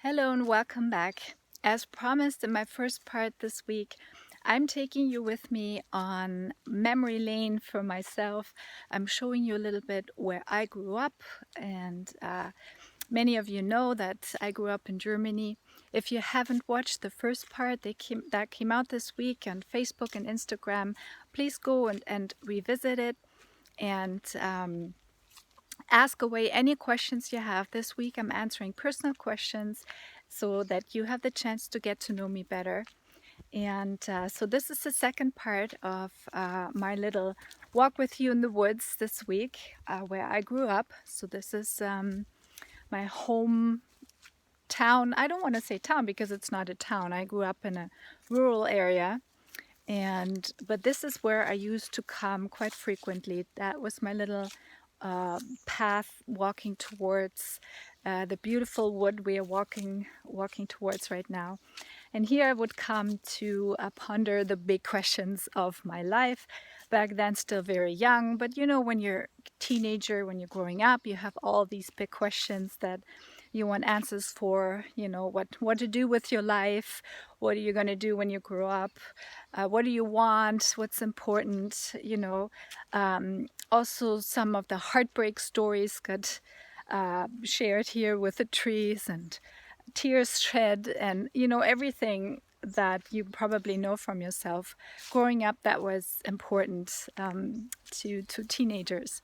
Hello and welcome back. As promised in my first part this week, I'm taking you with me on memory lane for myself. I'm showing you a little bit where I grew up, and many of you know that I grew up in Germany. If you haven't watched the first part that came out this week on Facebook and Instagram, please go and revisit it and ask away any questions you have. This week I'm answering personal questions so that you have the chance to get to know me better. And so this is the second part of my little walk with you in the woods this week, where I grew up. So this is my home town. I don't want to say town because it's not a town. I grew up in a rural area, but this is where I used to come quite frequently. That was my little path walking towards the beautiful wood we are walking towards right now. And here I would come to ponder the big questions of my life. Back then, still very young, but you know, when you're a teenager, when you're growing up, you have all these big questions that you want answers for. You know, what to do with your life, what are you going to do when you grow up, what do you want, what's important, you know. Also, some of the heartbreak stories got shared here with the trees, and tears shed, and you know, everything that you probably know from yourself growing up that was important to teenagers.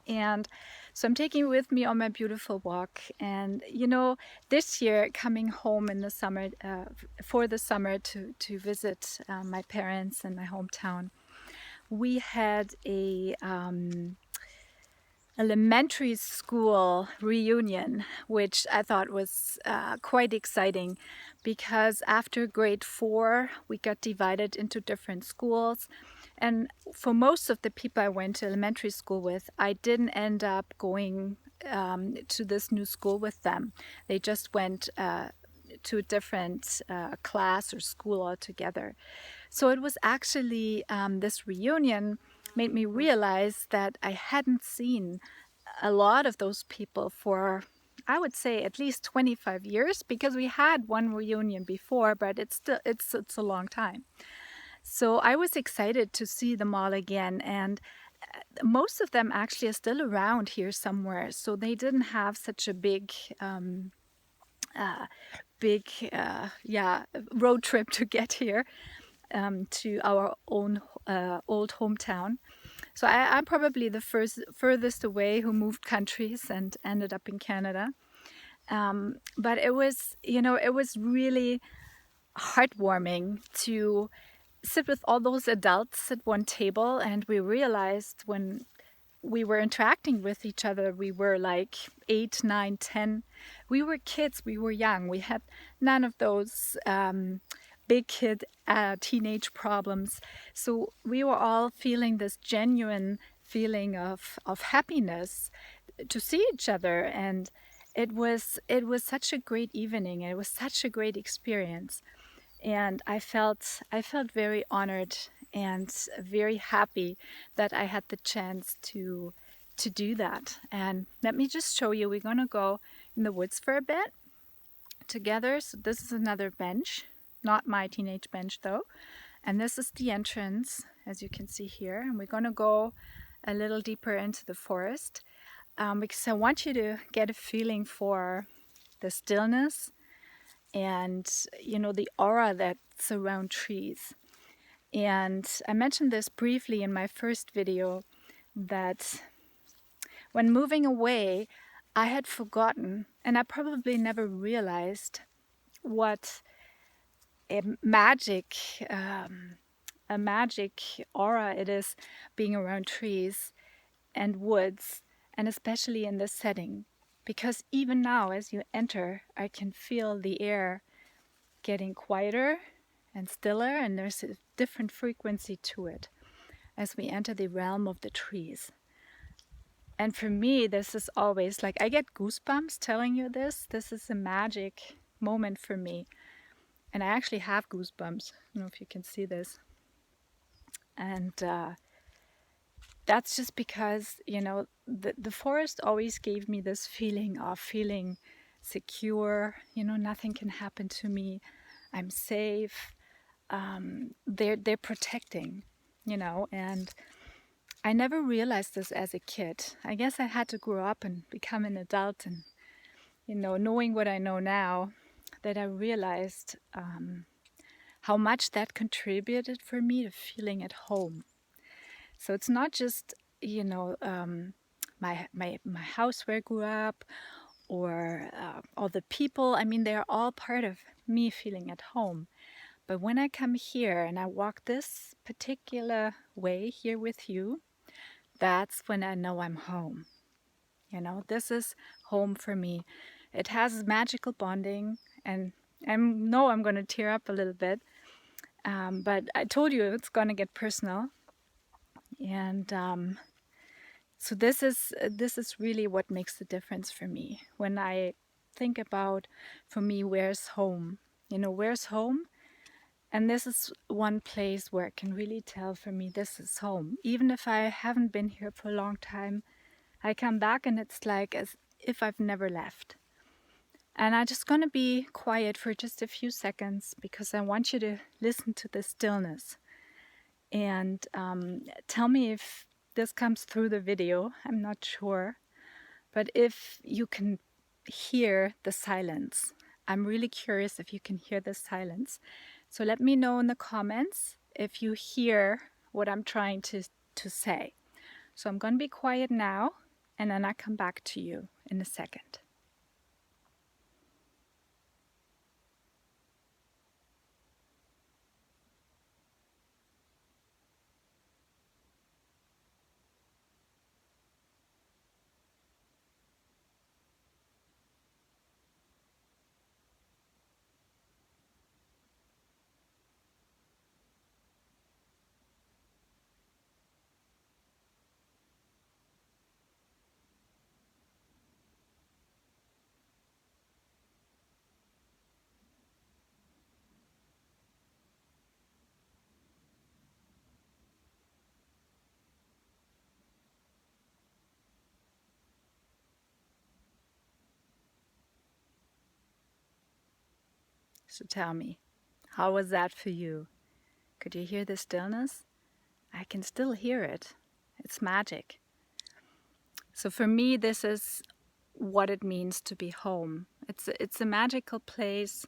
And so I'm taking you with me on my beautiful walk. And you know, this year coming home in the summer, for the summer to visit my parents in my hometown, we had a elementary school reunion, which I thought was quite exciting because after grade 4, we got divided into different schools. And for most of the people I went to elementary school with, I didn't end up going to this new school with them. They just went to a different class or school altogether. So it was actually this reunion made me realize that I hadn't seen a lot of those people for, I would say, at least 25 years, because we had one reunion before, but it's a long time. So I was excited to see them all again, and most of them actually are still around here somewhere. So they didn't have such a uh, big road trip to get here to our own old hometown. So I'm probably the furthest away who moved countries and ended up in Canada. But it was, you know, it was really heartwarming to sit with all those adults at one table, and we realized when we were interacting with each other, we were like 8, 9, 10. We were kids, we were young. We had none of those big kid teenage problems. So we were all feeling this genuine feeling of happiness to see each other. And it was such a great evening. It was such a great experience. And I felt very honored and very happy that I had the chance to do that. And let me just show you. We're gonna go in the woods for a bit together. So this is another bench, not my teenage bench though. And this is the entrance, as you can see here. And we're gonna go a little deeper into the forest because I want you to get a feeling for the stillness and, you know, the aura that's around trees. And I mentioned this briefly in my first video that when moving away, I had forgotten, and I probably never realized what a magic, a magic aura it is being around trees and woods, and especially in this setting. Because even now, as you enter, I can feel the air getting quieter and stiller, and there's a different frequency to it as we enter the realm of the trees. And for me, this is always like I get goosebumps telling you this. This is a magic moment for me. And I actually have goosebumps. I don't know if you can see this. And that's just because, you know, the forest always gave me this feeling of feeling secure, you know, nothing can happen to me, I'm safe. They're protecting, you know, and I never realized this as a kid. I guess I had to grow up and become an adult, and you know, knowing what I know now, that I realized how much that contributed for me to feeling at home. So it's not just, you know, my house where I grew up, or all the people. I mean, they're all part of me feeling at home. But when I come here and I walk this particular way here with you, that's when I know I'm home. You know, this is home for me. It has magical bonding, and I know I'm going to tear up a little bit, but I told you it's going to get personal. And so this is really what makes the difference for me. When I think about, for me, where's home? You know, where's home? And this is one place where I can really tell, for me, this is home. Even if I haven't been here for a long time, I come back and it's like as if I've never left. And I'm just going to be quiet for just a few seconds because I want you to listen to the stillness. And tell me if this comes through the video. I'm not sure. But if you can hear the silence, I'm really curious if you can hear the silence. So let me know in the comments if you hear what I'm trying to say. So I'm going to be quiet now, and then I'll come back to you in a second. So tell me, how was that for you? Could you hear the stillness? I can still hear it. It's magic. So for me, this is what it means to be home. It's a magical place.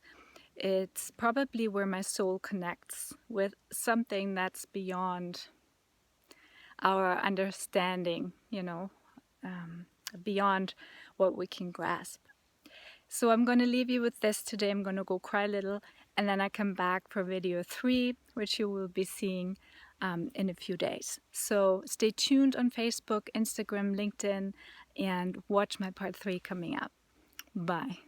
It's probably where my soul connects with something that's beyond our understanding, you know, beyond what we can grasp. So I'm going to leave you with this today. I'm going to go cry a little, and then I come back for video 3, which you will be seeing in a few days. So stay tuned on Facebook, Instagram, LinkedIn, and watch my part 3 coming up. Bye.